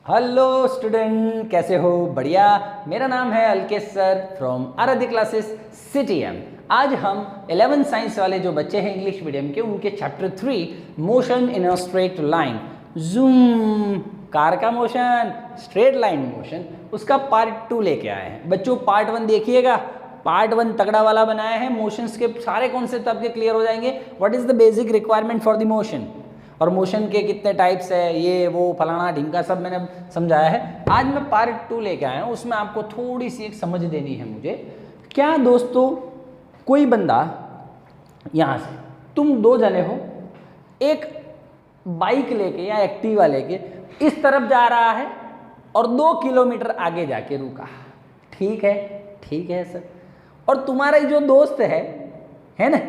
Hello student, कैसे हो? बढ़िया। मेरा नाम है अलकेश सर फ्रॉम आराध्य क्लासेस CTM। आज हम 11th साइंस वाले जो बच्चे हैं इंग्लिश मीडियम के, उनके chapter 3 motion in a straight line, zoom car का मोशन, स्ट्रेट लाइन मोशन, उसका पार्ट 2 लेके आए हैं। बच्चों पार्ट 1 देखिएगा, पार्ट 1 तगड़ा वाला बनाया है। मोशंस के सारे कॉन्सेप्ट आपके क्लियर हो जाएंगे। What is the basic requirement for the motion, और मोशन के कितने टाइप्स है, ये वो फलाना ढिमका सब मैंने समझाया है। आज मैं पार्ट 2 लेके आया हूँ, उसमें आपको थोड़ी सी एक समझ देनी है मुझे। क्या दोस्तों, कोई बंदा यहाँ से, तुम दो जने हो, एक बाइक लेके या एक्टिवा लेके इस तरफ जा रहा है और 2 किलोमीटर आगे जाके रुका। ठीक है, ठीक है सर। और तुम्हारा जो दोस्त है ना,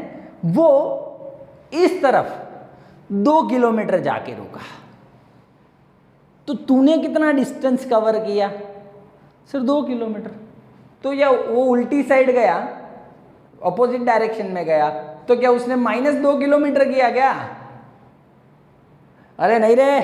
वो इस तरफ 2 किलोमीटर जाके रुका, तो तूने कितना डिस्टेंस कवर किया? Sir 2 kilometre. तो या वो उल्टी साइड गया, ऑपोजिट डायरेक्शन में गया, तो क्या उसने -2 किलोमीटर किया क्या? अरे नहीं रे,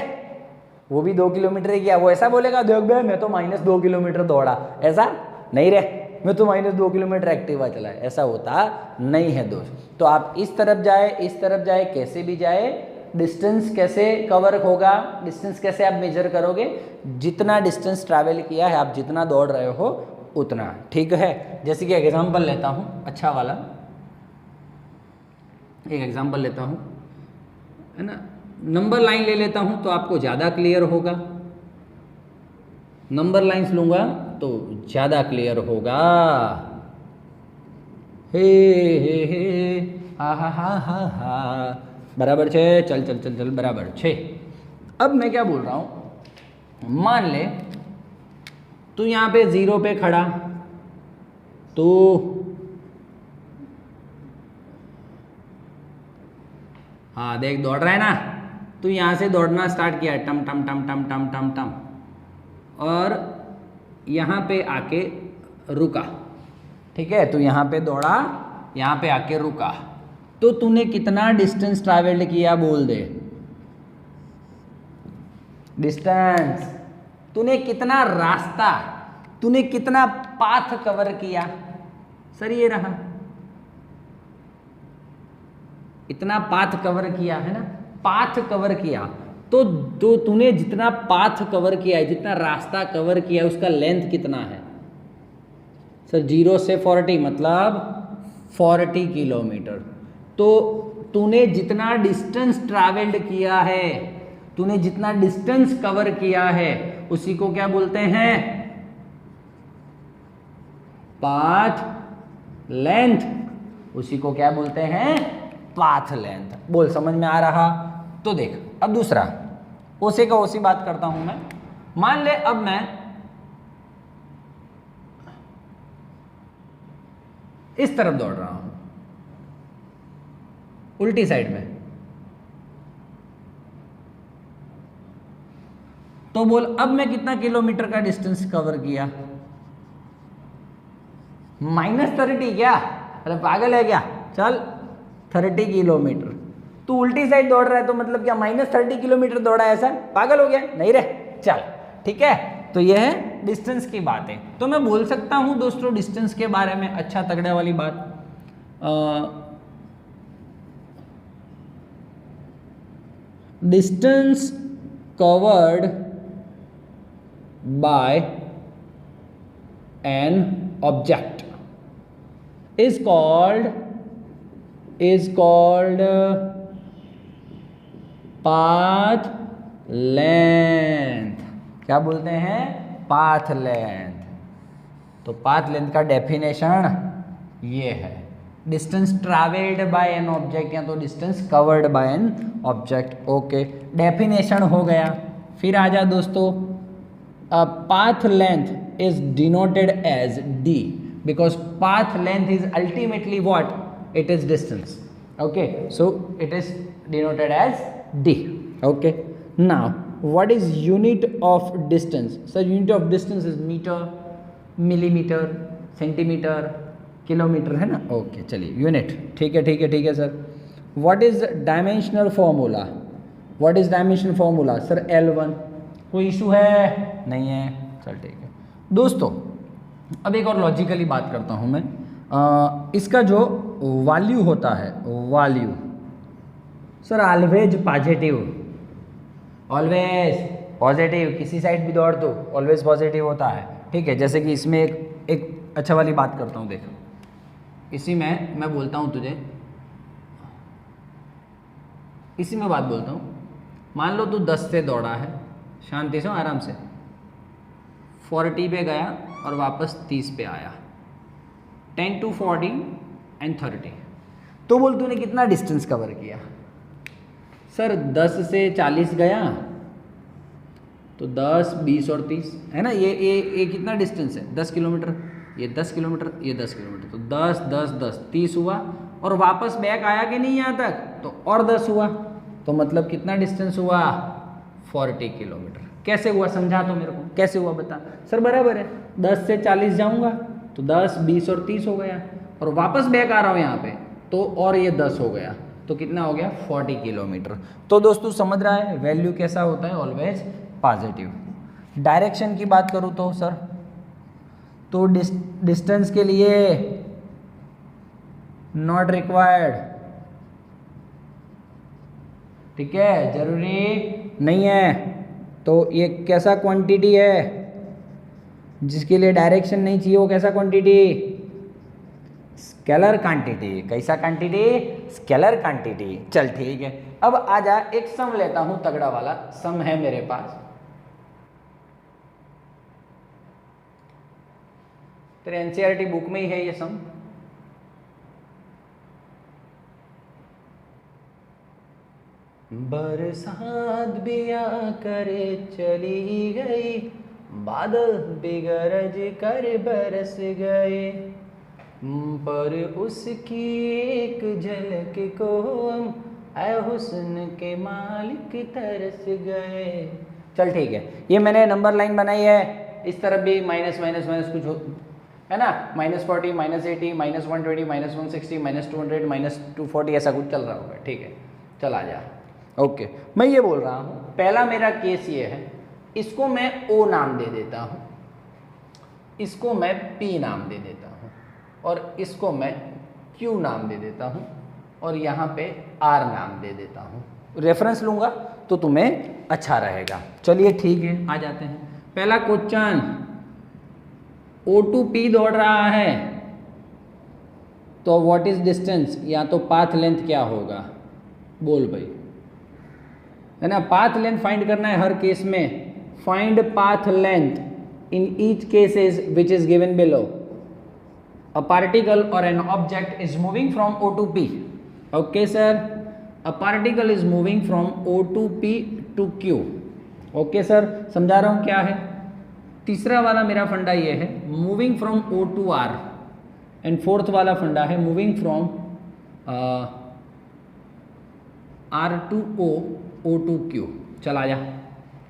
वो भी 2 किलोमीटर ही किया। वो ऐसा बोलेगा, देख बे मैं तो -2 किलोमीटर दौड़ा, ऐसा नहीं रे, मैं तो -2 किलोमीटर एक्टिवा चलाए, ऐसा होता नहीं है दोस्त। तो आप इस तरफ जाए, इस तरफ जाए, कैसे भी जाए, डिस्टेंस कैसे कवर होगा, डिस्टेंस कैसे आप मेजर करोगे? जितना डिस्टेंस ट्रैवल किया है, आप जितना दौड़ रहे हो उतना। ठीक है, जैसे कि एग्जांपल लेता हूँ अच्छा वाला, एक एग्जांपल लेता हूँ, है ना, नंबर लाइन ले लेता हूँ तो आपको ज़्यादा क्लियर होगा। नंबर लाइंस लूँगा तो ज़्यादा क्लियर होगा। हे हा हा हा हा हा, बराबर छे, चल चल चल चल, बराबर छे। अब मैं क्या बोल रहा हूँ, मान ले तू यहाँ पे 0 पे खड़ा, तो हाँ देख दौड़ रहा है ना, तू यहाँ से दौड़ना स्टार्ट किया, टम टम टम टम टम टम टम, और यहाँ पे आके रुका। ठीक है, तू यहाँ पे दौड़ा, यहाँ पे आके रुका, तो तूने कितना डिस्टेंस ट्रैवल्ड किया बोल दे। डिस्टेंस, तूने कितना रास्ता, तूने कितना पाथ कवर किया? सर ये रहा, इतना पाथ कवर किया है ना, पाथ कवर किया। तो तूने जितना पाथ कवर किया है, जितना रास्ता कवर किया है, उसका लेंथ कितना है? सर 0 से 40 मतलब 40 किलोमीटर। तो तूने जितना डिस्टेंस ट्रैवल्ड किया है, तूने जितना डिस्टेंस कवर किया है, उसी को क्या बोलते हैं? Path length. उसी को क्या बोलते हैं? Path length. बोल समझ में आ रहा? तो देख, अब दूसरा ओसे का ओसी बात करता हूं मैं। मान ले अब मैं इस तरफ दौड़ रहा हूं, उल्टी साइड में, तो बोल अब मैं कितना किलोमीटर का डिस्टेंस कवर किया? -30 क्या? अरे पागल है क्या? चल 30 किलोमीटर। तू उल्टी साइड दौड़ रहा है तो मतलब क्या -30 किलोमीटर दौड़ा है? ऐसा पागल हो गया? नहीं रे, चल ठीक है। तो यह है डिस्टेंस की बात है। तो मैं बोल सकता हूं दोस्तों डिस्टेंस के बारे में, अच्छा तगड़े वाली बात, distance covered by an object is called path length। क्या बोलते हैं? Path length. तो पाथ लेंथ का डेफिनेशन ये है, distance travelled by an object, या तो distance covered by an object. Okay, definition हो गया। फिर आ जा दोस्तों, path length is denoted as d, because path length is ultimately what? It is distance. Okay, so it is denoted as d. Okay, now what is unit of distance? So unit of distance is meter, millimeter, centimeter, kilometer, है ना? Okay, चलिए unit. ठीक है ठीक है ठीक है sir. what is dimensional formula? What is dimension formula? Sir L1, कोई इशू है? नहीं है, चल ठीक है। दोस्तों अब एक और लॉजिकली बात करता हूँ मैं। इसका जो वैल्यू होता है, value sir always positive, always positive, किसी साइड भी दौड़ दो ऑलवेज पॉजिटिव होता है, ठीक है। जैसे कि इसमें एक अच्छा वाली बात करता हूँ, देखो इसी में मैं बोलता हूँ तुझे, इसी में बात बोलता हूँ। मान लो तू 10 से दौड़ा है, शांति से आराम से 40 पे गया और वापस 30 पे आया, 10 to 40 and 30, तो बोल तूने कितना डिस्टेंस कवर किया? सर 10 से 40 गया तो 10, 20 और 30 है ना, ये कितना डिस्टेंस है? 10 किलोमीटर, ये 10 किलोमीटर, ये 10 किलोमीटर, तो 10 10 10 30 हुआ, और वापस बैक आया कि नहीं यहाँ तक, तो और 10 हुआ, तो मतलब कितना डिस्टेंस हुआ? 40 किलोमीटर। कैसे हुआ समझा तो मेरे को, कैसे हुआ बता। सर बराबर है, 10 से 40 जाऊँगा तो 10, 20 और 30 हो गया, और वापस बैक आ रहा हूँ यहाँ पे तो और ये 10 हो गया, तो कितना हो गया? 40 किलोमीटर। तो दोस्तों समझ रहा है वैल्यू कैसा होता है? Always positive. डायरेक्शन की बात करूँ तो सर, तो डिस्टेंस के लिए नॉट रिक्वायर्ड, ठीक है, जरूरी नहीं है। तो ये कैसा क्वांटिटी है जिसके लिए डायरेक्शन नहीं चाहिए? वो कैसा क्वांटिटी? Scalar quantity. कैसा क्वांटिटी? Scalar quantity. चल ठीक है, अब आजा एक सम लेता हूं, तगड़ा वाला सम है मेरे पास। तेरे एनसीईआरटी बुक में ही है ये सम। बरसात भी आकर चली गई, बादल भी गरज कर बरस गए, पर उसकी एक झलक को हम ऐ हुस्न के मालिक तरस गए। चल ठीक है, ये मैंने नंबर लाइन बनाई है, इस तरफ भी माइनस माइनस माइनस कुछ हो है ना, -40, -80, -120, -160, -200, -240 ऐसा कुछ चल रहा होगा, ठीक है। चल आ जा। ओके, मैं ये बोल रहा हूँ, पहला मेरा केस ये है, इसको मैं O नाम दे देता हूँ, इसको मैं P नाम दे देता हूँ, और इसको मैं Q नाम दे देता हूँ, और यहाँ पे R नाम दे देता हूँ। रेफरेंस लूँगा तो तुम्हें अच्छा रहेगा। चलिए ठीक है, आ जाते हैं। पहला क्वेश्चन, O to P दौड़ रहा है, तो व्हाट इज डिस्टेंस, या तो पाथ लेंथ क्या होगा? बोल भाई, है ना, पाथ लेंथ फाइंड करना है हर केस में। Find path length in each cases which is given below. A particle और an object is moving from O to P। Okay sir, a particle is moving from O to P to Q। Okay sir, समझा रहा हूँ क्या है। तीसरा वाला मेरा फंडा ये है, moving from O to R, and fourth वाला फंडा है moving from R to O, O to Q। चल आ जा,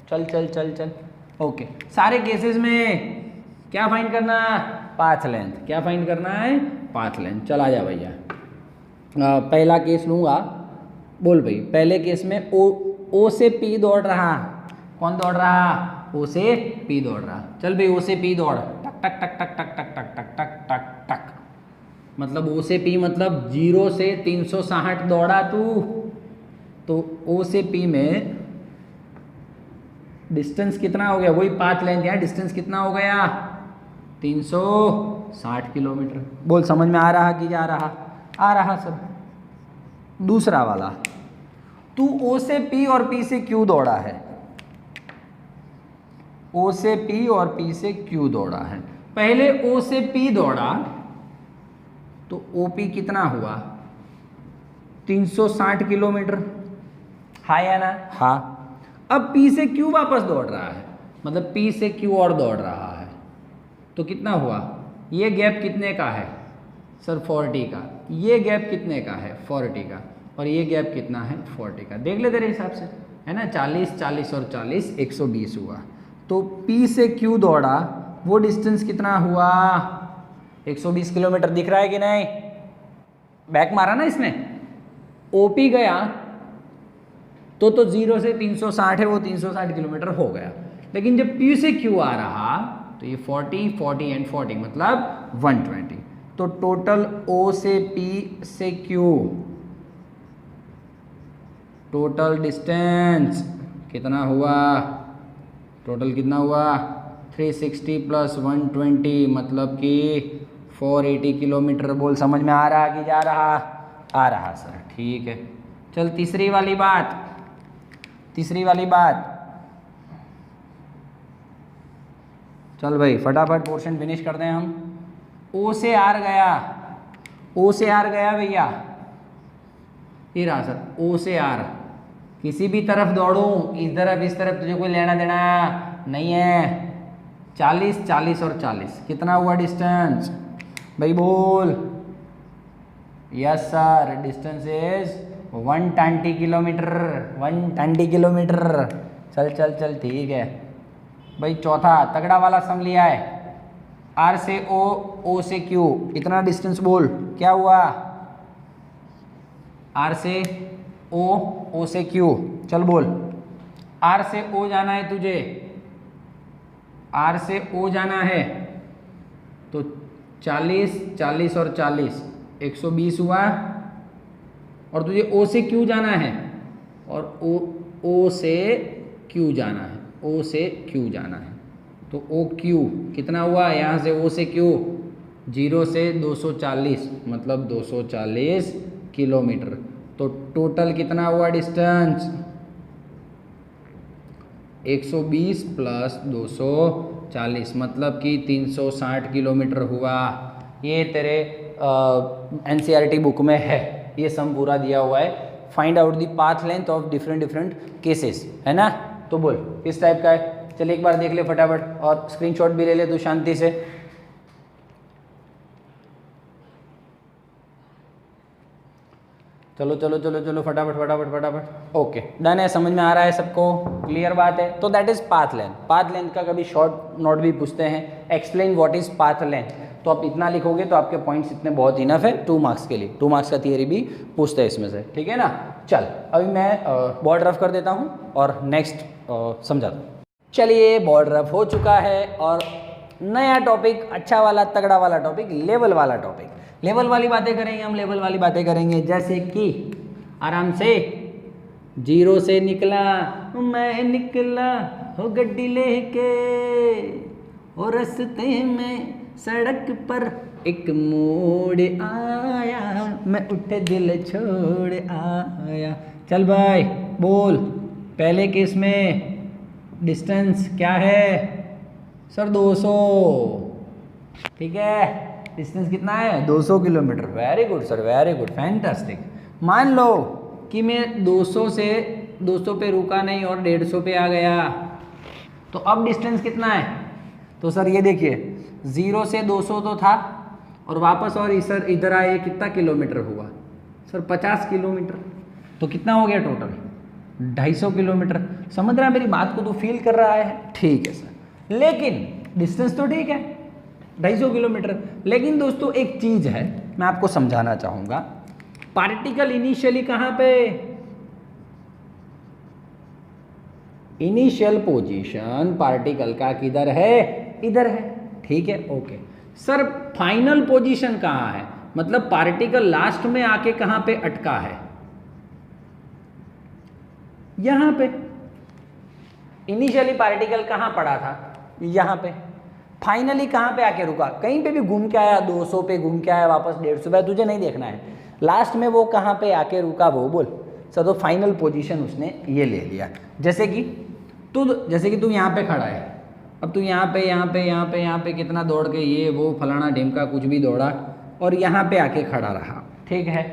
चल चल चल चल। ओके, सारे केसेस में क्या फाइंड करना? Path length. क्या फाइंड करना है? Path length. चल आ जा भैया, पहला केस लूँगा। बोल भाई, पहले केस में O से P दौड़ रहा, कौन दौड़ रहा? O से P दौड़ रहा। चल भाई, O से P दौड़, टक टक टक टक टक टक टक टक टक टक टक, मतलब O से P मतलब 0 से 360 दौड़ा तू, तो O से P में डिस्टेंस कितना हो गया? वही पाथ लेंथ है, डिस्टेंस कितना हो गया? 360 किलोमीटर। बोल, समझ में आ रहा कि जा रहा? आ रहा सर। दूसरा वाला, तू O से P और P से Q दौड़ा है, O से P और P से Q दौड़ा है। पहले O से P दौड़ा तो OP कितना हुआ? 360 किलोमीटर, हाँ या ना? हाँ। अब P से Q वापस दौड़ रहा है, मतलब P से Q और दौड़ रहा है, तो कितना हुआ? ये गैप कितने का है सर? 40 का। ये गैप कितने का है? 40 का। और ये गैप कितना है? 40 का। देख ले तेरे हिसाब से, है ना, 40 40 और 40 120 हुआ। तो P से Q दौड़ा, वो डिस्टेंस कितना हुआ? 120 किलोमीटर। दिख रहा है कि नहीं? बैक मारा ना इसने। OP गया तो 0 से 360 है, वो 360 किलोमीटर हो गया। लेकिन जब P से Q आ रहा तो ये 40 40 एंड 40 मतलब 120। तो टोटल O से P से Q टोटल डिस्टेंस कितना हुआ, टोटल कितना हुआ 360 प्लस 120 मतलब कि 480 किलोमीटर। बोल समझ में आ रहा कि जा रहा? आ रहा सर, ठीक है। चल तीसरी वाली बात, चल भाई फटाफट पोर्शन फिनिश करते हैं हम। O से R गया भैया, ये रहा सर O से R। किसी भी तरफ दौड़ूं, इस तरफ तुझे कोई लेना देना नहीं है। 40 40 और 40 कितना हुआ डिस्टेंस भाई बोल? Yes sir, distance is 120 kilometre, 120 kilometre. चल ठीक है भाई। चौथा तगड़ा वाला सम लिया है, R से O, O से Q इतना डिस्टेंस बोल क्या हुआ? R से O, O से Q चल बोल। R से O जाना है तुझे, R से O जाना है तो 40 40 और 40 120 हुआ। और तुझे O से Q जाना है और O से Q जाना है, O से Q जाना है तो OQ कितना हुआ? यहाँ से O से Q 0 से 240 मतलब 240 किलोमीटर। तो टोटल कितना हुआ डिस्टेंस? 120 प्लस 240 मतलब कि 360 किलोमीटर हुआ। ये तेरे NCERT बुक में है, ये सम पूरा दिया हुआ है। Find out the path length of different cases, है ना? तो बोल किस टाइप का है? चल एक बार देख ले फटाफट और स्क्रीनशॉट भी ले ले तू शांति से। चलो फटाफट। ओके डन है, समझ में आ रहा है सबको? क्लियर बात है? तो that is path length. Path length का कभी शॉर्ट नोट भी पूछते हैं, explain what is path length, तो आप इतना लिखोगे तो आपके पॉइंट्स इतने बहुत इनफ है 2 मार्क्स के लिए। 2 मार्क्स का थियरी भी पूछते हैं इसमें से, ठीक है ना? चल अभी मैं बोर्ड रफ कर देता हूँ और नेक्स्ट समझाता हूँ। चलिए बोर्ड रफ हो चुका है और नया टॉपिक, अच्छा वाला तगड़ा वाला टॉपिक, लेवल वाला टॉपिक। लेवल वाली बातें करेंगे हम, लेवल वाली बातें करेंगे जैसे कि आराम से 0 से निकला मैं निकला हो गड्डी लेके और रास्ते में सड़क पर एक मोड़ आया, मैं उठे दिल छोड़ आया। चल भाई बोल, पहले केस में डिस्टेंस क्या है सर? 200, ठीक है? डिस्टेंस कितना है? 200 kilometre. Very good sir, very good, fantastic. मान लो कि मैं 200 से 200 पे रुका नहीं और 150 पे आ गया, तो अब डिस्टेंस कितना है? तो सर ये देखिए 0 से 200 तो था और वापस और इधर आए, कितना किलोमीटर हुआ सर? 50 किलोमीटर। तो कितना हो गया टोटल? 250 किलोमीटर। समझ रहा है मेरी बात को? तो फील कर रहा है? ठीक है सर, लेकिन डिस्टेंस तो ठीक है 250 किलोमीटर। लेकिन दोस्तों एक चीज है मैं आपको समझाना चाहूंगा, पार्टिकल इनिशियली कहां पे? इनिशियल पोजीशन पार्टिकल का किधर है? इधर है, ठीक है? ओके सर, फाइनल पोजीशन कहां है? मतलब पार्टिकल लास्ट में आके कहां पे अटका है? यहां पे। इनिशियली पार्टिकल कहां पड़ा था? यहां पे। फाइनली कहां पे आके रुका? कहीं पे भी घूम के आया, 200 पे घूम के आया, वापस 150 पे, तुझे नहीं देखना है। लास्ट में वो कहां पे आके रुका वो बोल सर। तो फाइनल पोजीशन उसने ये ले लिया। जैसे कि तू यहाँ पे खड़ा है, अब तू यहाँ पे कितना दौड़ के ये वो फलाना ढिमका कुछ भी दौड़ा और यहाँ पे आके खड़ा रहा, ठीक है?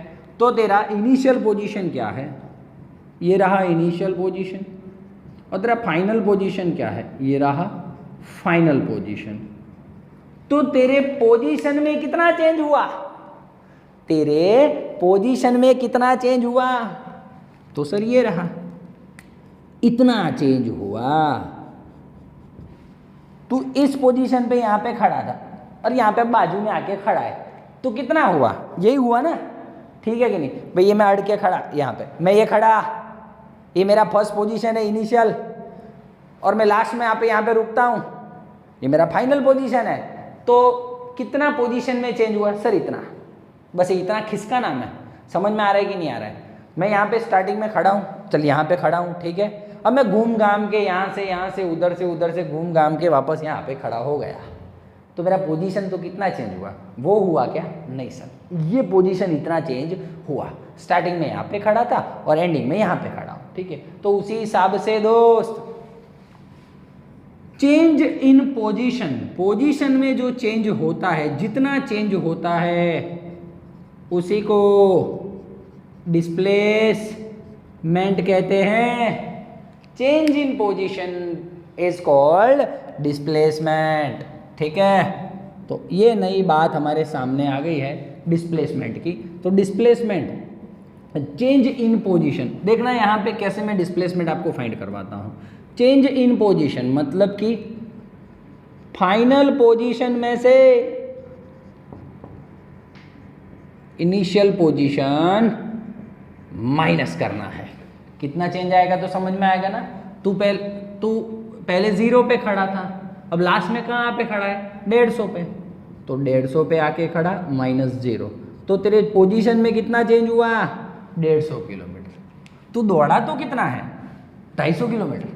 तो तेरा इनिशियल पोजीशन क्या है? ये रहा इनिशियल पोजीशन। और तेरा फाइनल पोजीशन क्या है? ये रहा फाइनल पोजीशन। तो तेरे पोजीशन में कितना चेंज हुआ? तेरे पोजीशन में कितना चेंज हुआ? तो सर ये रहा, इतना चेंज हुआ। तू इस पोजीशन पे यहाँ पे खड़ा था और यहाँ पे बाजू में आके खड़ा है, तो कितना हुआ? यही हुआ ना, ठीक है कि नहीं भाई? ये मैं अड़ के खड़ा यहाँ पे, मैं ये खड़ा, ये मेरा फर्स्ट पोजीशन है इनिशियल, और मैं लास्ट में यहाँ पे रुकता हूँ, ये मेरा फाइनल पोजीशन है, तो कितना पोजीशन में चेंज हुआ सर? इतना, बस इतना खिसका नाम है। समझ में आ रहा है कि नहीं आ रहा है? मैं यहाँ पे स्टार्टिंग में खड़ा हूँ, चल यहाँ पे खड़ा हूँ, ठीक है। अब मैं घूम घाम के यहाँ से उधर से घूम घाम के वापस यहाँ पे खड़ा हो गया, तो मेरा पोजीशन तो कितना चेंज हुआ? वो हुआ क्या? नहीं सर, ये पोजीशन इतना चेंज हुआ। स्टार्टिंग में यहाँ पे खड़ा था और एंडिंग में यहाँ पे खड़ा हूँ, ठीक है। तो उसी हिसाब से दोस्त, चेंज इन पोजीशन, पोजीशन में जो चेंज होता है, जितना चेंज होता है उसी को डिस्प्लेसमेंट कहते हैं। Change in position is called displacement, ठीक है। तो ये नई बात हमारे सामने आ गई है डिस्प्लेसमेंट की। तो डिस्प्लेसमेंट, चेंज इन पोजीशन, देखना यहाँ पे कैसे मैं डिस्प्लेसमेंट आपको फाइंड करवाता हूँ। चेंज इन पोजीशन मतलब कि फाइनल पोजीशन में से इनिशियल पोजीशन माइनस करना है। कितना चेंज आएगा तो समझ में आएगा ना। तू पहले 0 पे खड़ा था, अब लास्ट में कहाँ पे खड़ा है? 150 पे। तो 150 पे आके खड़ा -0, तो तेरे पोजीशन में कितना चेंज हुआ? 150 किलोमीटर। तू दौड़ा तो कितना है? 250 किलोमीटर,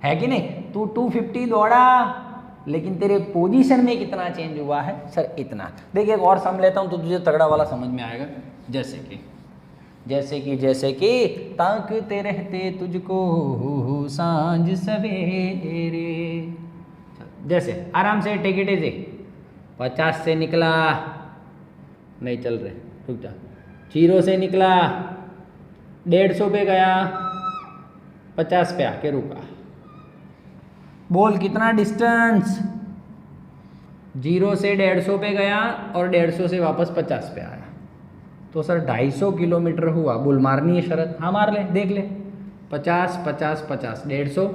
है कि नहीं? तू 250 दौड़ा, लेकिन तेरे पोजीशन में कितना चेंज हुआ है? सर इतना। देखिए एक और सम लेता हूँ तो तुझे तगड़ा वाला समझ में आएगा। जैसे कि ताकते रहते तुझको सांझ सवेरे, जैसे आराम से टेक इट इजी। 50 से निकला, नहीं चल रहे, रुक जा। 0 से निकला, 150 पे गया, 50 पे आके रुका। बोल कितना डिस्टेंस? 0 से 150 पे गया और 150 से वापस 50 पे आया, तो सर 250 किलोमीटर हुआ। बोल मारनी है शरत? हाँ मार ले, देख ले। 50 50 50, 150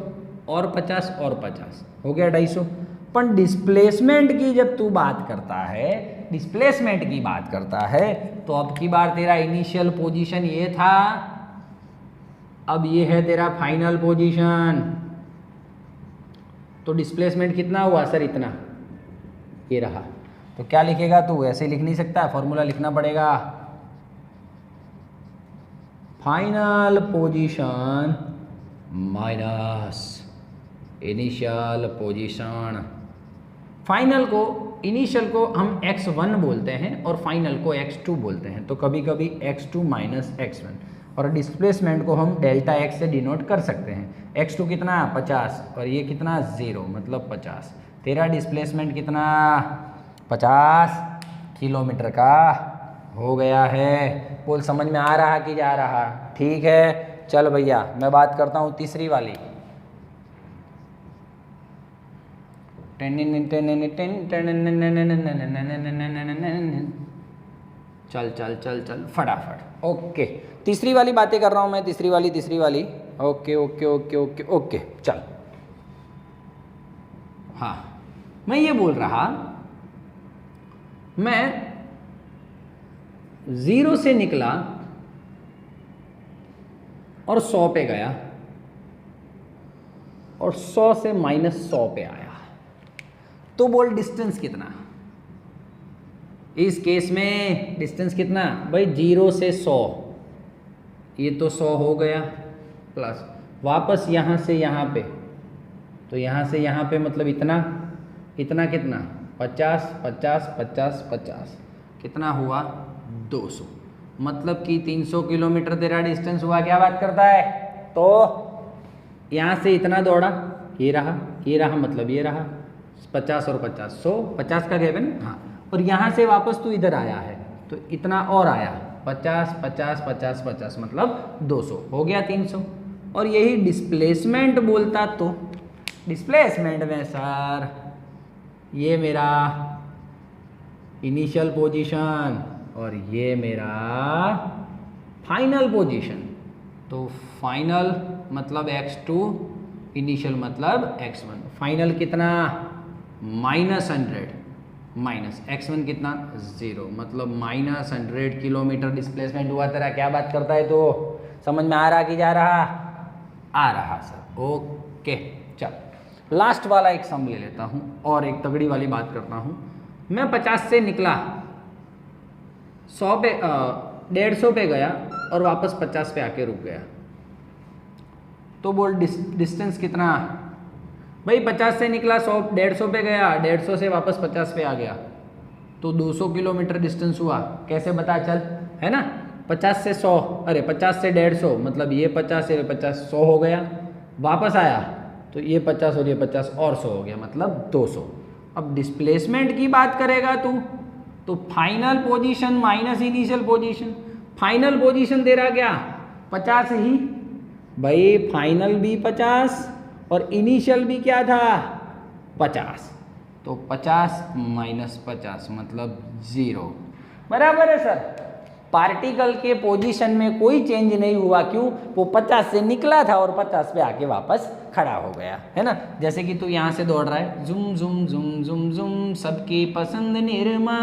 और 50 और 50 हो गया 250। पर डिस्प्लेसमेंट की जब तू बात करता है, डिस्प्लेसमेंट की बात करता है, तो अब की बार तेरा इनिशियल पोजीशन ये था, अब ये है तेरा फाइनल पोजीशन। तो डिस्प्लेसमेंट कितना हुआ सर? इतना, ये रहा। तो क्या लिखेगा तू? ऐसे लिख नहीं सकता, फॉर्मूला लिखना पड़ेगा। Final position minus initial position. Final को, इनिशियल को हम x1 बोलते हैं और फाइनल को x2 बोलते हैं, तो कभी कभी x2 माइनस x1। और डिस्प्लेसमेंट को हम डेल्टा x से डिनोट कर सकते हैं। x2 कितना? 50, और ये कितना? 0, मतलब 50। तेरा डिस्प्लेसमेंट कितना? 50 किलोमीटर का हो गया है। बोल समझ में आ रहा कि जा रहा? ठीक है, चल भैया मैं बात करता हूँ तीसरी वाली। चल चल चल चल फटाफट। ओके, तीसरी वाली बातें कर रहा हूँ मैं। तीसरी वाली। Okay okay okay okay okay, चल। हाँ, मैं ये बोल रहा, मैं 0 से निकला और 100 पे गया और 100 से -100 पे आया, तो बोल डिस्टेंस कितना? इस केस में डिस्टेंस कितना भाई? 0 से 100, ये तो 100 हो गया, प्लस वापस यहाँ से यहाँ पे, तो यहाँ से यहाँ पे मतलब इतना कितना? 50 50 50 50, कितना हुआ? 200। मतलब कि 300 किलोमीटर तेरा डिस्टेंस हुआ। क्या बात करता है? तो यहाँ से इतना दौड़ा, ये रहा मतलब ये रहा 50 और 50, 100, 50 का गैप है ना। हाँ, और यहाँ से वापस तू इधर आया है, तो इतना और आया, 50 50 50 50, मतलब 200 हो गया 300। और यही डिस्प्लेसमेंट बोलता, तो डिस्प्लेसमेंट में सर ये मेरा इनिशियल पोजीशन और ये मेरा फाइनल पोजीशन। तो फाइनल मतलब x2, इनिशियल मतलब x1। फाइनल कितना? -100, माइनस x1 कितना? 0, मतलब -100 किलोमीटर डिस्प्लेसमेंट हुआ तेरा। क्या बात करता है? तो समझ में आ रहा कि जा रहा? आ रहा सर। ओके, चल। लास्ट वाला एक सम ले लेता हूँ और एक तगड़ी वाली बात करता हूँ। मैं 50 से निकला, 100 पे 150 पे गया और वापस 50 पे आके रुक गया, तो बोल डिस्टेंस कितना? भाई 50 से निकला, 150 पे गया, 150 से वापस 50 पे आ गया, तो 200 किलोमीटर डिस्टेंस हुआ। कैसे बता चल, है ना? 50 से 100, अरे 50 से 150, मतलब ये 50 ये 50, 100 हो गया। वापस आया तो ये 50 और ये 50 और 100 हो गया, मतलब 200। अब डिस्प्लेसमेंट की बात करेगा तू, तो final position minus initial position. Final position दे रहा क्या? 50 ही। भाई फाइनल भी 50 और इनिशियल भी क्या था? 50। तो 50 माइनस 50 मतलब 0। बराबर है सर। पार्टिकल के पोजीशन में कोई चेंज नहीं हुआ। क्यों? वो 50 से निकला था और 50 पे आके वापस खड़ा हो गया, है ना? जैसे कि तू यहाँ से दौड़ रहा है, जुम जुम जुम जुम जुम, सबकी पसंद निरमा,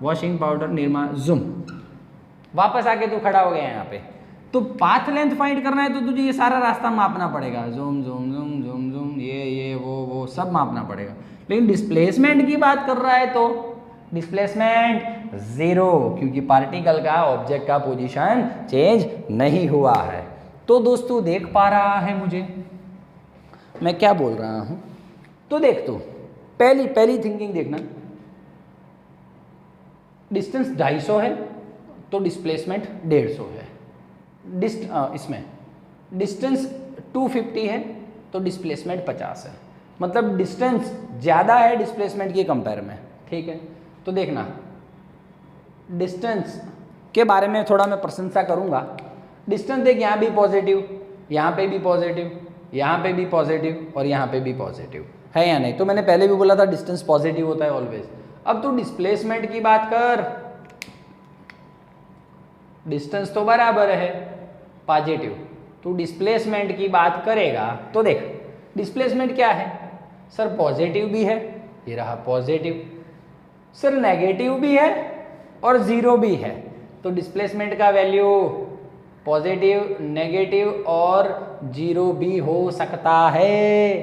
वॉशिंग पाउडर निरमा, जुम, वापस आके तू खड़ा हो गया यहाँ पे। तो पाथ लेंथ फाइंड करना है तो तुझे ये सारा रास्ता मापना पड़ेगा, जुम जुम जुम जुम जुम, ये वो सब मापना पड़ेगा। लेकिन डिस्प्लेसमेंट की बात कर रहा है तो डिस्प्लेसमेंट 0, क्योंकि पार्टिकल का ऑब्जेक्ट का पोजीशन चेंज नहीं हुआ है। तो दोस्तों देख पा रहा है मुझे मैं क्या बोल रहा हूं? तो देख, तो पहली थिंकिंग देखना, डिस्टेंस 250 है तो डिस्प्लेसमेंट 150 है। इसमें डिस्टेंस 250 है तो डिस्प्लेसमेंट 50 है, मतलब डिस्टेंस ज़्यादा है डिस्प्लेसमेंट के कंपेयर में। ठीक है, तो देखना, डिस्टेंस के बारे में थोड़ा मैं प्रशंसा करूंगा। डिस्टेंस देख, यहाँ भी पॉजिटिव, यहाँ पे भी पॉजिटिव, यहाँ पे भी पॉजिटिव और यहाँ पे भी पॉजिटिव है या नहीं? तो मैंने पहले भी बोला था डिस्टेंस पॉजिटिव होता है ऑलवेज। अब तू डिस्प्लेसमेंट की बात कर, डिस्टेंस तो बराबर है पॉजिटिव, तू डिस्प्लेसमेंट की बात करेगा तो देख डिस्प्लेसमेंट क्या है सर? पॉजिटिव भी है, ये रहा पॉजिटिव, सर नेगेटिव भी है और 0 भी है। तो डिस्प्लेसमेंट का वैल्यू पॉजिटिव, नेगेटिव और 0 भी हो सकता है।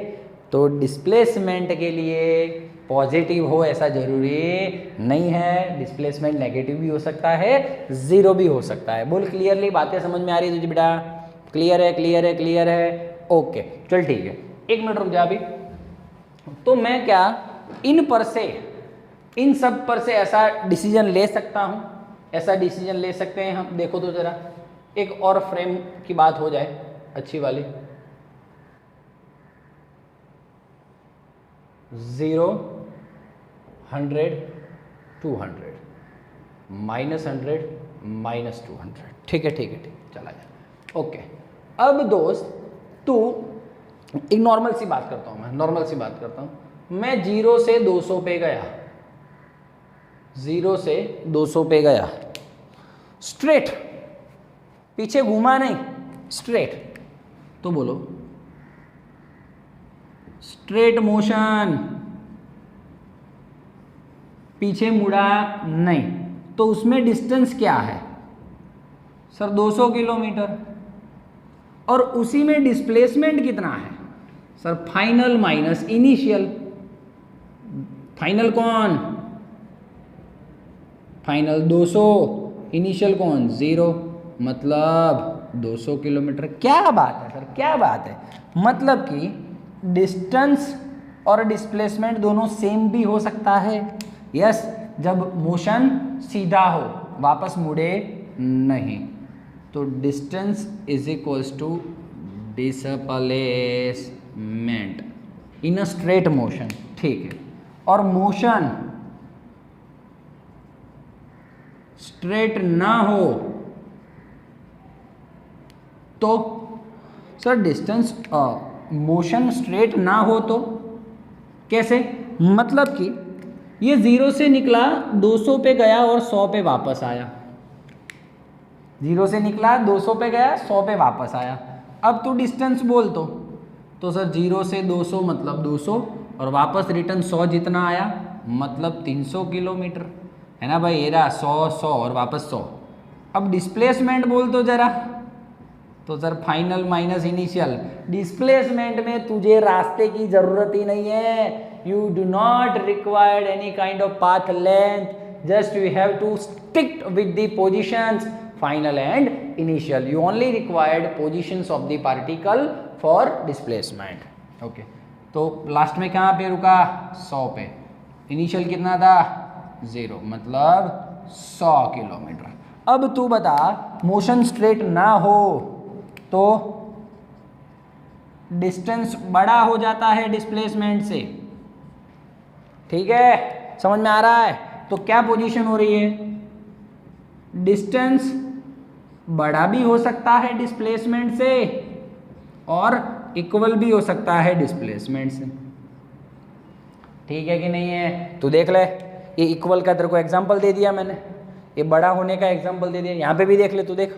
तो डिस्प्लेसमेंट के लिए पॉजिटिव हो ऐसा जरूरी नहीं है, डिस्प्लेसमेंट नेगेटिव भी हो सकता है, 0 भी हो सकता है। बोल क्लियरली, बातें समझ में आ रही है तुझे बेटा? क्लियर है, क्लियर है, क्लियर है? ओके चल ठीक है, 1 मिनट रुक जा अभी। तो मैं क्या इन सब पर से ऐसा डिसीजन ले सकता हूं, ऐसा डिसीजन ले सकते हैं हम। देखो तो जरा, एक और फ्रेम की बात हो जाए अच्छी वाली, 0, 100, 200, -100, -200। ठीक है, चला जाए। ओके, अब दोस्त तू एक नॉर्मल सी बात करता हूं, मैं 0 से 200 पे गया, 0 से 200 पे गया, स्ट्रेट, पीछे घूमा नहीं, स्ट्रेट। तो बोलो स्ट्रेट मोशन, पीछे मुड़ा नहीं, तो उसमें डिस्टेंस क्या है सर? 200 किलोमीटर। और उसी में डिस्प्लेसमेंट कितना है sir? Final minus initial. Final कौन? फाइनल 200, इनिशियल कौन? 0, मतलब 200 किलोमीटर। क्या बात है सर, क्या बात है? मतलब कि डिस्टेंस और डिस्प्लेसमेंट दोनों सेम भी हो सकता है। यस, जब मोशन सीधा हो, वापस मुड़े नहीं, तो distance is equals to displacement in a straight motion. ठीक है, और मोशन स्ट्रेट ना हो तो सर डिस्टेंस, मोशन स्ट्रेट ना हो तो कैसे? मतलब कि ये 0 से निकला, 200 पे गया और 100 पे वापस आया। 0 से निकला, 200 पे गया, 100 पे वापस आया। अब तू डिस्टेंस बोल तो सर 0 से 200 मतलब 200 और वापस रिटर्न 100 जितना आया मतलब 300 किलोमीटर, है ना भाई? ये रहा 100 100 और वापस 100। अब डिस्प्लेसमेंट बोल तो जरा, तो sir final minus initial. Displacement में तुझे रास्ते की जरूरत ही नहीं है, you do not required any kind of path length, just you have to stick with the positions final and initial. You only required positions of the particle for displacement. Okay, तो last में कहाँ पे रुका? 100 पे। Initial कितना था? 0, मतलब 100 kilometre. अब तू बता, मोशन स्ट्रेट ना हो तो डिस्टेंस बड़ा हो जाता है डिस्प्लेसमेंट से, ठीक है? समझ में आ रहा है? तो क्या पोजीशन हो रही है? डिस्टेंस बड़ा भी हो सकता है डिस्प्लेसमेंट से और इक्वल भी हो सकता है डिस्प्लेसमेंट से, ठीक है कि नहीं है? तो देख ले, ये इक्वल का तेरे को एग्जांपल दे दिया मैंने, ये बड़ा होने का एग्जांपल दे दिया। यहाँ पे भी देख ले, तू देख,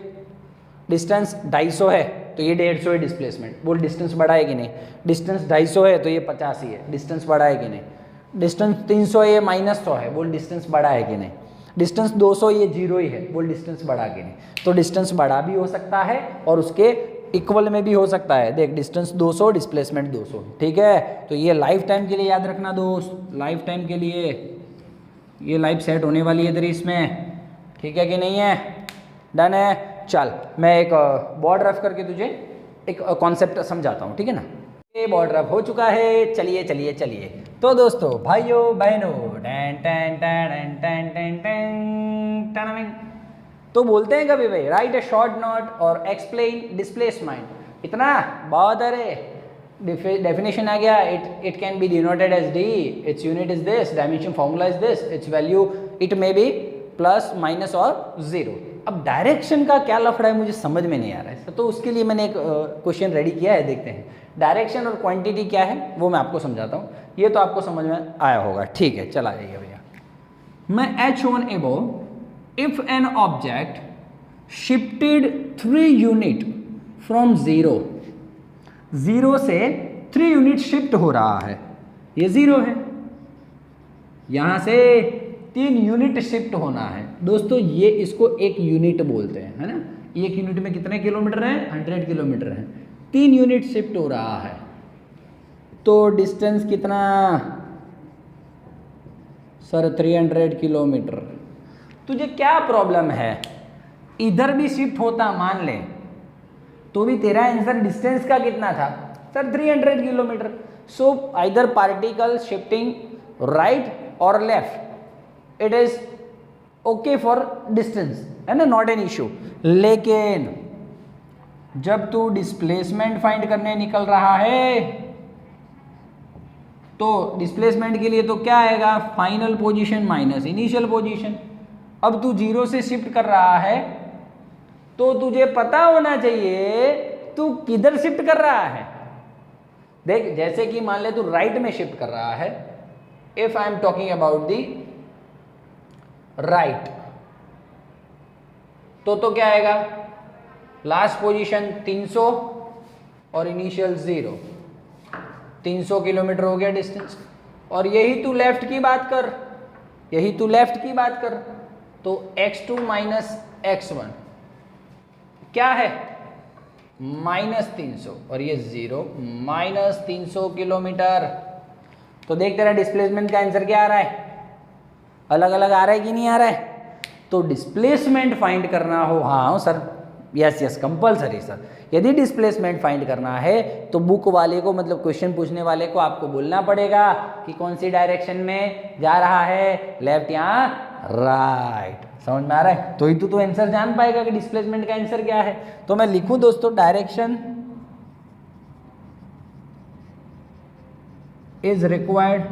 डिस्टेंस 250 है तो ये 150 है डिस्प्लेसमेंट। बोल डिस्टेंस बड़ा है कि नहीं? डिस्टेंस 250 है तो ये 50 ही है, डिस्टेंस बड़ा है कि नहीं? डिस्टेंस 300 ये -100 है, बोल डिस्टेंस बड़ा है कि नहीं? डिस्टेंस 200 ये 0 ही है, बोल डिस्टेंस बड़ा कि नहीं? तो डिस्टेंस बड़ा भी हो सकता है और उसके इक्वल में भी हो सकता है। देख, डिस्टेंस 200, डिस्प्लेसमेंट 200, ठीक है? तो ये लाइफ टाइम के लिए याद रखना दोस्त, लाइफ टाइम के लिए ये लाइफ सेट होने वाली है तेरी इसमें, ठीक है कि नहीं है? डन है? चल मैं एक बोर्ड रफ करके तुझे एक कॉन्सेप्ट समझाता हूँ, ठीक है ना? ये बोर्ड रफ हो चुका है, चलिए चलिए चलिए। तो दोस्तों, भाइयों बहनों, तो बोलते हैं कभी भाई राइट ए शॉर्ट नोट और एक्सप्लेन डिस्प्लेसमेंट, इतना बहुत। अरे डेफिनेशन आ गया, it can be denoted as D, its unit is this, dimension formula is this, its value it may be plus minus और 0। अब डायरेक्शन का क्या लफड़ा है मुझे समझ में नहीं आ रहा है, तो उसके लिए मैंने एक क्वेश्चन रेडी किया है, देखते हैं। डायरेक्शन और क्वांटिटी क्या है वो मैं आपको समझाता हूँ, ये तो आपको समझ में आया होगा, ठीक है? चला आइए भैया। मैं H1 above if an object shifted 3 unit from 0 से 3 यूनिट शिफ्ट हो रहा है, ये 0 है, यहाँ से 3 यूनिट शिफ्ट होना है। दोस्तों ये इसको 1 यूनिट बोलते हैं, है ना? 1 यूनिट में कितने किलोमीटर है? 100 किलोमीटर है। 3 यूनिट शिफ्ट हो रहा है तो डिस्टेंस कितना? Sir 300 kilometre. तुझे क्या प्रॉब्लम है? इधर भी शिफ्ट होता मान ले तो भी तेरा आंसर डिस्टेंस का कितना था? Sir 300 kilometre. So either particle shifting right और left, it is okay for distance, है ना? Not an issue. लेकिन जब तू डिस्प्लेसमेंट फाइंड करने निकल रहा है तो डिस्प्लेसमेंट के लिए तो क्या आएगा? Final position minus initial position. अब तू 0 से शिफ्ट कर रहा है तो तुझे पता होना चाहिए तू किधर शिफ्ट कर रहा है। देख, जैसे कि मान ले तू राइट में शिफ्ट कर रहा है, if I am talking about the right, तो क्या आएगा? लास्ट पोजीशन 300 और इनिशियल 0, 300 किलोमीटर हो गया डिस्टेंस। और यही तू लेफ्ट की बात कर, यही तू लेफ्ट की बात कर, तो x2 माइनस x1 क्या है? -300 और ये 0, -300 किलोमीटर। तो देख तेरा डिस्प्लेसमेंट का आंसर क्या आ रहा है? अलग अलग आ रहा है कि नहीं आ रहा है? तो डिस्प्लेसमेंट फाइंड करना हो, हाँ सर, यस कंपलसरी सर। यदि डिस्प्लेसमेंट फाइंड करना है तो बुक वाले को, मतलब क्वेश्चन पूछने वाले को आपको बोलना पड़ेगा कि कौन सी डायरेक्शन में जा रहा है, लेफ्ट या राइट। समझ में आ रहा है? तो ही तो आंसर जान पाएगा कि डिस्प्लेसमेंट का आंसर क्या है। तो मैं लिखूं दोस्तों, डायरेक्शन इज रिक्वायर्ड।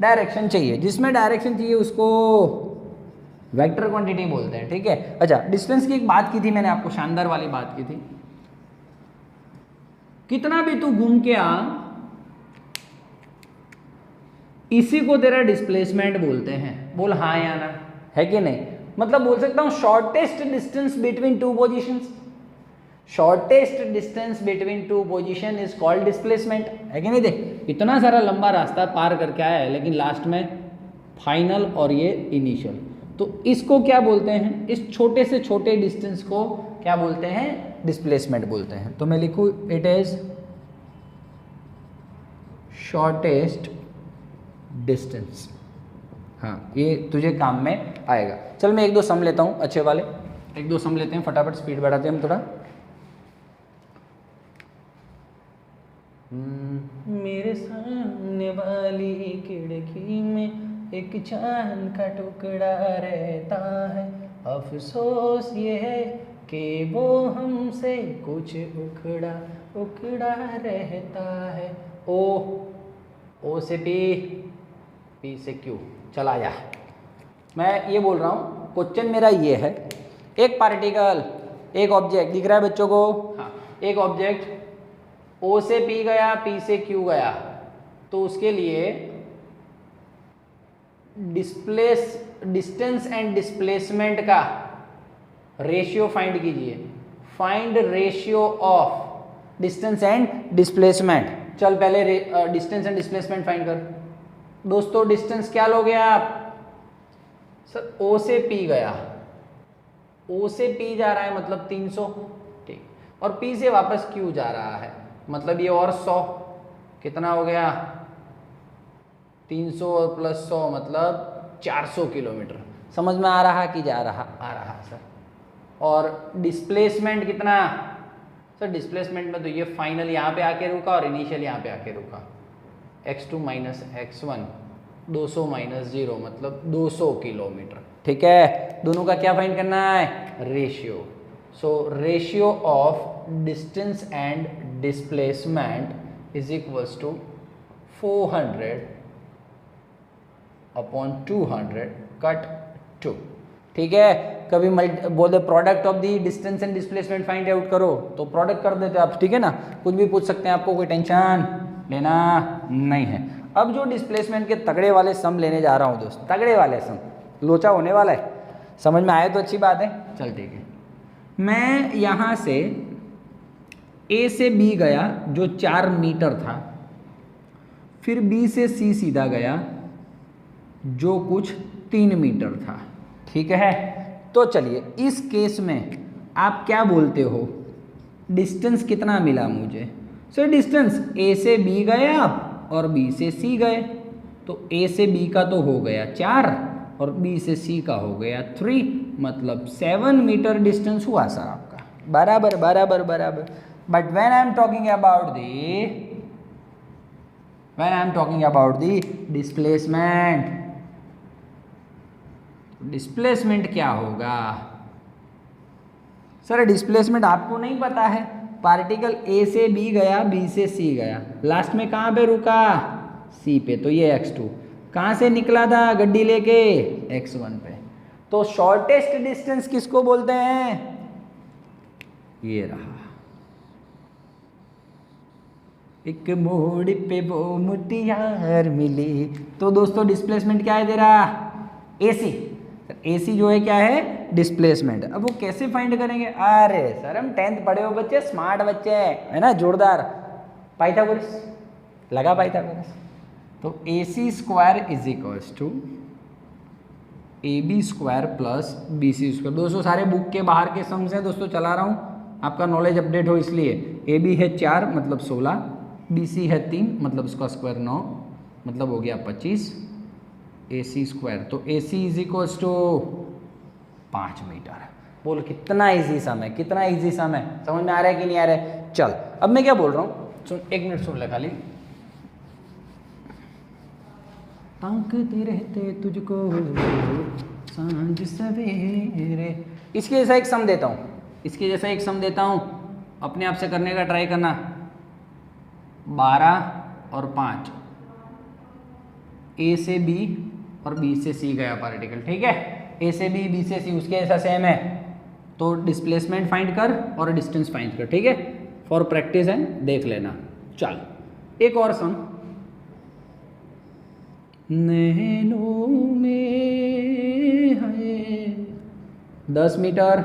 डायरेक्शन चाहिए, जिसमें डायरेक्शन चाहिए उसको वेक्टर क्वांटिटी बोलते हैं, ठीक है? अच्छा, डिस्टेंस की एक बात की थी मैंने आपको, शानदार वाली बात की थी। कितना भी तू घूम के आ, इसी को तेरा डिस्प्लेसमेंट बोलते हैं। बोल हाँ या ना, है कि नहीं? मतलब बोल सकता हूं shortest distance between 2 positions, shortest distance between 2 position is called displacement, है कि नहीं? देख, इतना सारा लंबा रास्ता पार करके आया है, लेकिन लास्ट में फाइनल और ये इनिशियल, तो इसको क्या बोलते हैं? इस छोटे से छोटे डिस्टेंस को क्या बोलते हैं? डिस्प्लेसमेंट बोलते हैं। तो मैं लिखूँ इट इज शॉर्टेस्ट डिस्टेंस। हाँ, ये तुझे काम में आएगा। चल मैं एक दो सम लेता हूँ अच्छे वाले, एक दो सम लेते हैं फटाफट, स्पीड बढ़ाते हैं हम थोड़ा। मेरे सामने वाली खिड़की में एक चांद का टुकड़ा रहता है, अफसोस ये है कि वो हमसे कुछ उखड़ा उखड़ा रहता है। ओ से पी से क्यू, चला जा। मैं ये बोल रहा हूँ, क्वेश्चन मेरा ये है, एक पार्टिकल, एक ऑब्जेक्ट दिख रहा है बच्चों को? हाँ, एक ऑब्जेक्ट O से P गया, P से Q गया, तो उसके लिए डिस्टेंस एंड डिस्प्लेसमेंट का रेशियो फाइंड कीजिए। Find ratio of distance and displacement. चल पहले डिस्टेंस एंड डिस्प्लेसमेंट फाइंड कर। दोस्तों डिस्टेंस क्या लोगे आप? सर O से P गया, O से P जा रहा है मतलब 300, ठीक, और P से वापस Q जा रहा है मतलब ये और 100, कितना हो गया? 300 और प्लस 100 मतलब 400 किलोमीटर। समझ में आ रहा कि जा रहा? आ रहा सर। और डिस्प्लेसमेंट कितना? सर डिस्प्लेसमेंट में तो ये फाइनल यहाँ पे आके रुका और इनिशियल यहाँ पे आके रुका, x2 माइनस x1, 200 माइनस 0 मतलब 200 किलोमीटर। ठीक है, दोनों का क्या फाइंड करना है? Ratio. So ratio of distance and displacement is equals to 400 upon 200 cut 2। ठीक है, कभी बोले product of the distance and displacement find out करो तो प्रोडक्ट कर देते आप, ठीक है ना? कुछ भी पूछ सकते हैं, आपको कोई टेंशन लेना नहीं है। अब जो डिस्प्लेसमेंट के तगड़े वाले सम लेने जा रहा हूँ दोस्त, तगड़े वाले सम, लोचा होने वाला है, समझ में आए तो अच्छी बात है। चल ठीक है, मैं यहाँ से A से B गया जो 4 मीटर था, फिर B से C सीधा गया जो कुछ 3 मीटर था। ठीक है, तो चलिए इस केस में आप क्या बोलते हो, डिस्टेंस कितना मिला मुझे? सर डिस्टेंस A से B गए आप और B से C गए, तो A से B का तो हो गया 4 और B से C का हो गया 3, मतलब 7 मीटर डिस्टेंस हुआ सर आपका। बराबर बराबर बराबर। But when I am talking about the displacement क्या होगा? सर डिस्प्लेसमेंट आपको नहीं पता है, पार्टिकल A से B गया, B से C गया, लास्ट में कहाँ पे रुका? C पे, तो ये x2 कहाँ से निकला था गड्डी लेके? x1 पे। तो शॉर्टेस्ट डिस्टेंस किसको बोलते हैं? ये रहा, एक मोड़ पे वो मुटियार मिली। तो दोस्तों डिस्प्लेसमेंट क्या है तेरा? AC। AC जो है क्या है? डिस्प्लेसमेंट। अब वो कैसे फाइंड करेंगे? अरे सर हम 10th पढ़े हो बच्चे, स्मार्ट बच्चे है ना, जोरदार। पाइथागोरस लगा, पाइथागोरस। तो AC square is equals to AB square plus BC square. दोस्तों सारे बुक के बाहर के सम्स हैं दोस्तों, चला रहा हूँ, आपका नॉलेज अपडेट हो इसलिए। AB है 4 मतलब 16, BC है 3 मतलब उसका स्क्वायर 9 मतलब हो गया 25, AC स्क्वायर। तो AC is equals to 5 metre. बोल कितना इजी सम है, कितना इजी सम है, समझ में आ रहा है कि नहीं आ रहा है? चल अब मैं क्या बोल रहा हूँ, सुन, 1 मिनट सुन ले खाली। ताकते रहते तुझको सांझ सवेरे, इसके जैसा एक सम देता हूँ, इसके जैसा एक सम देता हूँ, अपने आप से करने का ट्राई करना। 12 और 5, A से B और B से C गया पार्टिकल, ठीक है? A से B, B से C उसके जैसा सेम है, तो डिस्प्लेसमेंट फाइंड कर और डिस्टेंस फाइंड कर, ठीक है? फॉर प्रैक्टिस है, देख लेना। चल एक और सम, नैनों में है 10 मीटर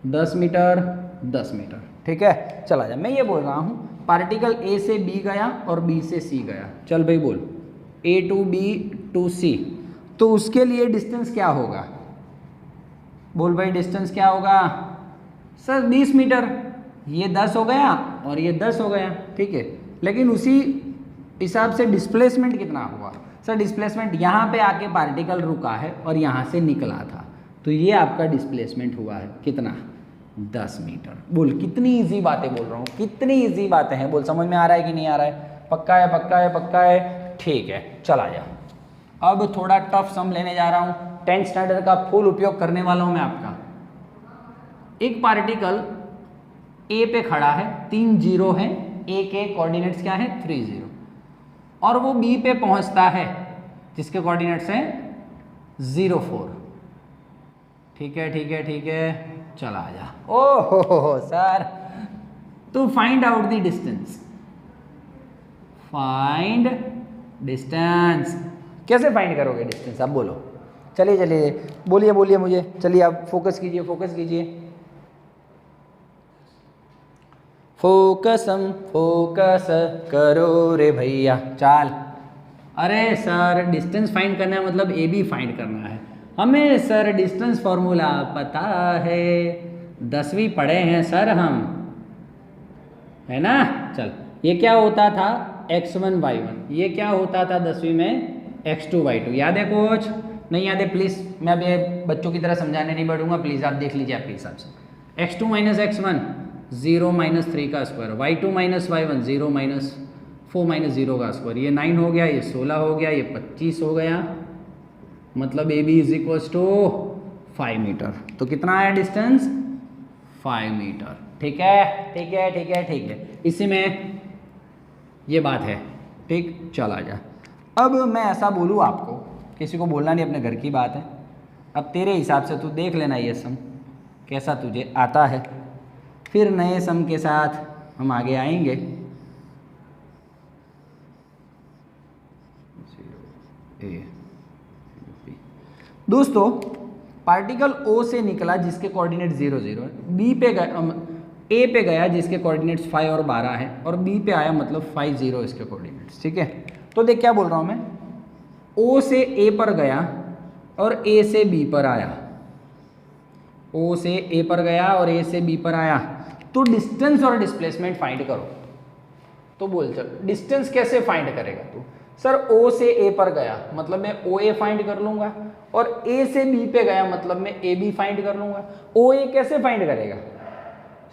10 मीटर 10 मीटर, ठीक है? चला जा, मैं ये बोल रहा हूँ पार्टिकल A से B गया और B से C गया। चल भाई बोल, A to B to C, तो उसके लिए डिस्टेंस क्या होगा? बोल भाई डिस्टेंस क्या होगा? सर 20 मीटर, ये 10 हो गया और ये 10 हो गया, ठीक है। लेकिन उसी हिसाब से डिस्प्लेसमेंट कितना हुआ? सर डिस्प्लेसमेंट यहाँ पे आके पार्टिकल रुका है और यहाँ से निकला था, तो ये आपका डिस्प्लेसमेंट हुआ है कितना? 10 मीटर। बोल कितनी इजी बातें बोल रहा हूँ, कितनी इजी बातें हैं, बोल समझ में आ रहा है कि नहीं आ रहा है? पक्का है, पक्का है, पक्का है, ठीक है। चला जा, अब थोड़ा टफ सम लेने जा रहा हूँ, 10th स्टैंडर्ड का फुल उपयोग करने वाला हूँ मैं आपका। एक पार्टिकल ए पे खड़ा है, 3 जीरो है, ए के कोऑर्डिनेट्स क्या है? 3 0, और वो बी पे पहुंचता है जिसके कोऑर्डिनेट्स हैं 0 4। ठीक है, ठीक है, ठीक है, चला आ जा। ओ हो sir, to find out the distance, find distance. कैसे फाइंड करोगे डिस्टेंस? आप बोलो, चलिए चलिए, बोलिए बोलिए मुझे, चलिए आप फोकस कीजिए, फोकस कीजिए, फोकसम फोकस करो रे भैया, चाल। अरे सर डिस्टेंस फाइंड करना है मतलब ए बी फाइंड करना है हमें। सर डिस्टेंस फॉर्मूला पता है, 10वीं पढ़े हैं सर हम, है ना? चल, ये क्या होता था? x1 y1, ये क्या होता था 10वीं में? x2 y2। याद है कुछ? नहीं याद है? प्लीज़, मैं अभी बच्चों की तरह समझाने नहीं बैठूंगा, प्लीज़ आप देख लीजिए आपके हिसाब से। x2 माइनस x1 0 माइनस 3 का square, y2 minus y1 0 minus 4 minus 0 का स्क्वायर, ये 9 हो गया, ये 16 हो गया, ये 25 हो गया, मतलब A B is equals to 5 metre. तो कितना आया डिस्टेंस? 5 मीटर। ठीक है, ठीक है, ठीक है, ठीक है, इसी में ये बात है, ठीक। चला जा, अब मैं ऐसा बोलूँ आपको, किसी को बोलना नहीं, अपने घर की बात है। अब तेरे हिसाब से तू देख लेना ये सम कैसा तुझे आता है, फिर नए सम के साथ हम आगे आएंगे। दोस्तों, पार्टिकल O से निकला जिसके कोऑर्डिनेट 0 0 है, बी पे गया, ए पे गया जिसके कोऑर्डिनेट्स 5 और 12 है, और बी पे आया मतलब 5 0 इसके कोऑर्डिनेट्स, ठीक है। तो देख क्या बोल रहा हूँ मैं, O से ए पर गया और ए से बी पर आया, O से ए पर गया और ए से बी पर आया, तो डिस्टेंस और डिस्प्लेसमेंट फाइंड करो। तो बोल चल, डिस्टेंस कैसे फाइंड करेगा तू? सर O से A पर गया मतलब मैं OA फाइंड कर लूंगा, और A से B पे गया मतलब मैं AB फाइंड कर लूंगा। OA कैसे फाइंड करेगा?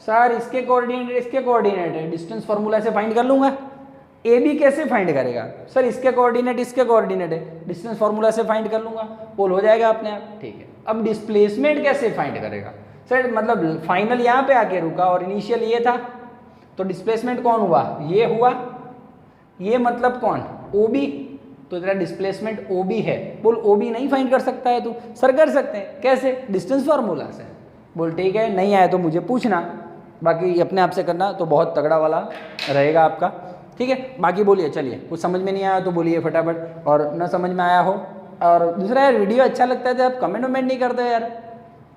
सर इसके कोऑर्डिनेट इसके कोऑर्डिनेट है, डिस्टेंस फार्मूला से फाइंड कर लूंगा। AB कैसे फाइंड करेगा? सर इसके कोऑर्डिनेट इसके कोऑर्डिनेट है, डिस्टेंस फार्मूला से फाइंड कर लूंगा, पोल हो जाएगा अपने आप, ठीक है। अब डिस्प्लेसमेंट कैसे फाइंड करेगा? सर मतलब फाइनल यहाँ पे आके रुका और इनिशियल ये था, तो डिस्प्लेसमेंट कौन हुआ? ये हुआ, ये मतलब कौन? OB, तो तेरा डिस्प्लेसमेंट OB है। बोल OB नहीं फाइंड कर सकता है तू? सर कर सकते हैं, कैसे? डिस्टेंस फार्मूला से। बोल ठीक है, नहीं आया तो मुझे पूछना, बाकी अपने आप से करना तो बहुत तगड़ा वाला रहेगा आपका, ठीक है। बाकी बोलिए, चलिए, कुछ समझ में नहीं आया तो बोलिए फटाफट, और न समझ में आया हो, और दूसरा यार वीडियो अच्छा लगता है तो आप कमेंट वमेंट नहीं करते यार,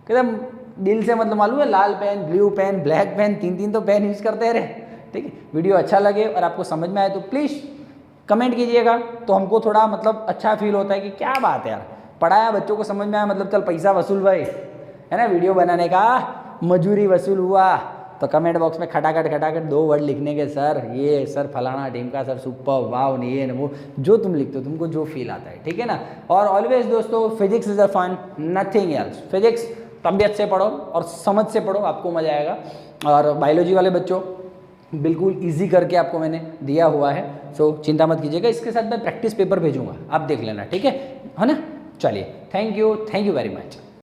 कहते दिल से, मतलब मालूम है, लाल pen, blue pen, black pen, 3 तो पेन यूज़ करते रहे, ठीक है। वीडियो अच्छा लगे और आपको समझ में आए तो प्लीज़ कमेंट कीजिएगा, तो हमको थोड़ा मतलब अच्छा फील होता है कि क्या बात है यार, पढ़ाया, बच्चों को समझ में आया, मतलब चल पैसा वसूल भाई, है ना, वीडियो बनाने का मजूरी वसूल हुआ। तो कमेंट बॉक्स में खटाखट 2 वर्ड लिखने के, सर ये, सर फलाना टीम का, सर सुपर, वाव, ये न वो, जो तुम लिखते हो, तुमको जो फील आता है, ठीक है ना। और ऑलवेज दोस्तों, physics is a fun, nothing else. Physics तबियत से पढ़ो और समझ से पढ़ो, आपको मजा आएगा। और बायोलॉजी वाले बच्चों, बिल्कुल इजी करके आपको मैंने दिया हुआ है, सो चिंता मत कीजिएगा। इसके साथ मैं प्रैक्टिस पेपर भेजूंगा, आप देख लेना, ठीक है ना। चलिए, थैंक यू वेरी मच।